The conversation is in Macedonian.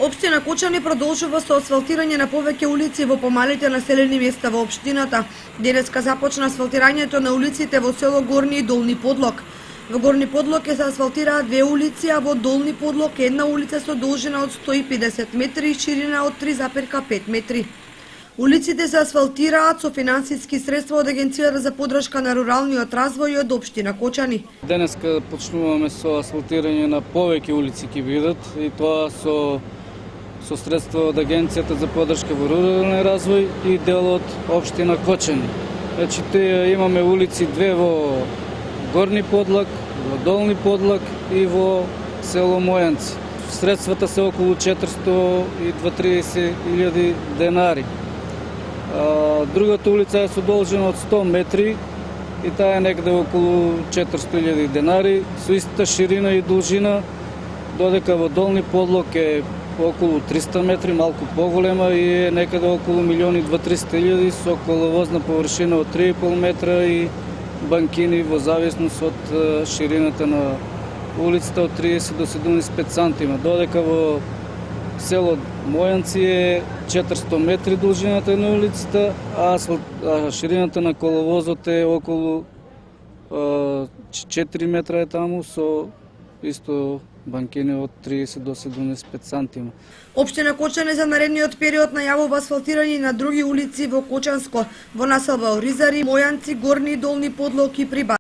Општина Кочани продолжува со асфалтирање на повеќе улици во помалите населени места во општината. Денеска започна асфалтирањето на улиците во село Горни и Долни Подлог. Во Горни Подлог се асфалтираа 2 улици, а во Долни Подлог една улица со должина од 150 метри и ширина од 3,5 метри. Улиците се асфалтираат со финансиски средства од Агенцијата за поддршка на руралниот развој и од општина Кочани. Денеска почнуваме со асфалтирање на повеќе улици ќе бидат и тоа со средства од Агенцијата за поддршка во рурален развој и дел од општина Кочани. Значи имаме улици 2 во Горни Подлог, во Долни Подлог и во село Мојанци. Средствата се околу 430.000 денари. Другата улица е со должина од 100 метри и таа е некаде околу 400.000 денари со истата ширина и должина, додека во Долни Подлог е околу 300 метри, малку поголема и е некаде околу 1.200.000 со коловозна површина од 3,5 метра и банкини во зависност од ширината на улицата од 30 до 75 сантима, додека во село Мојанци е 400 метри должината на улицата, а ширината на коловозот е околу 4 метра е таму со исто банкини од 30 до 75 сантима. Општина Кочани за наредниот период најавува асфалтирање на други улици во Кочанско, во населба Оризари, Мојанци, Горни и Долни Подлог и Приба.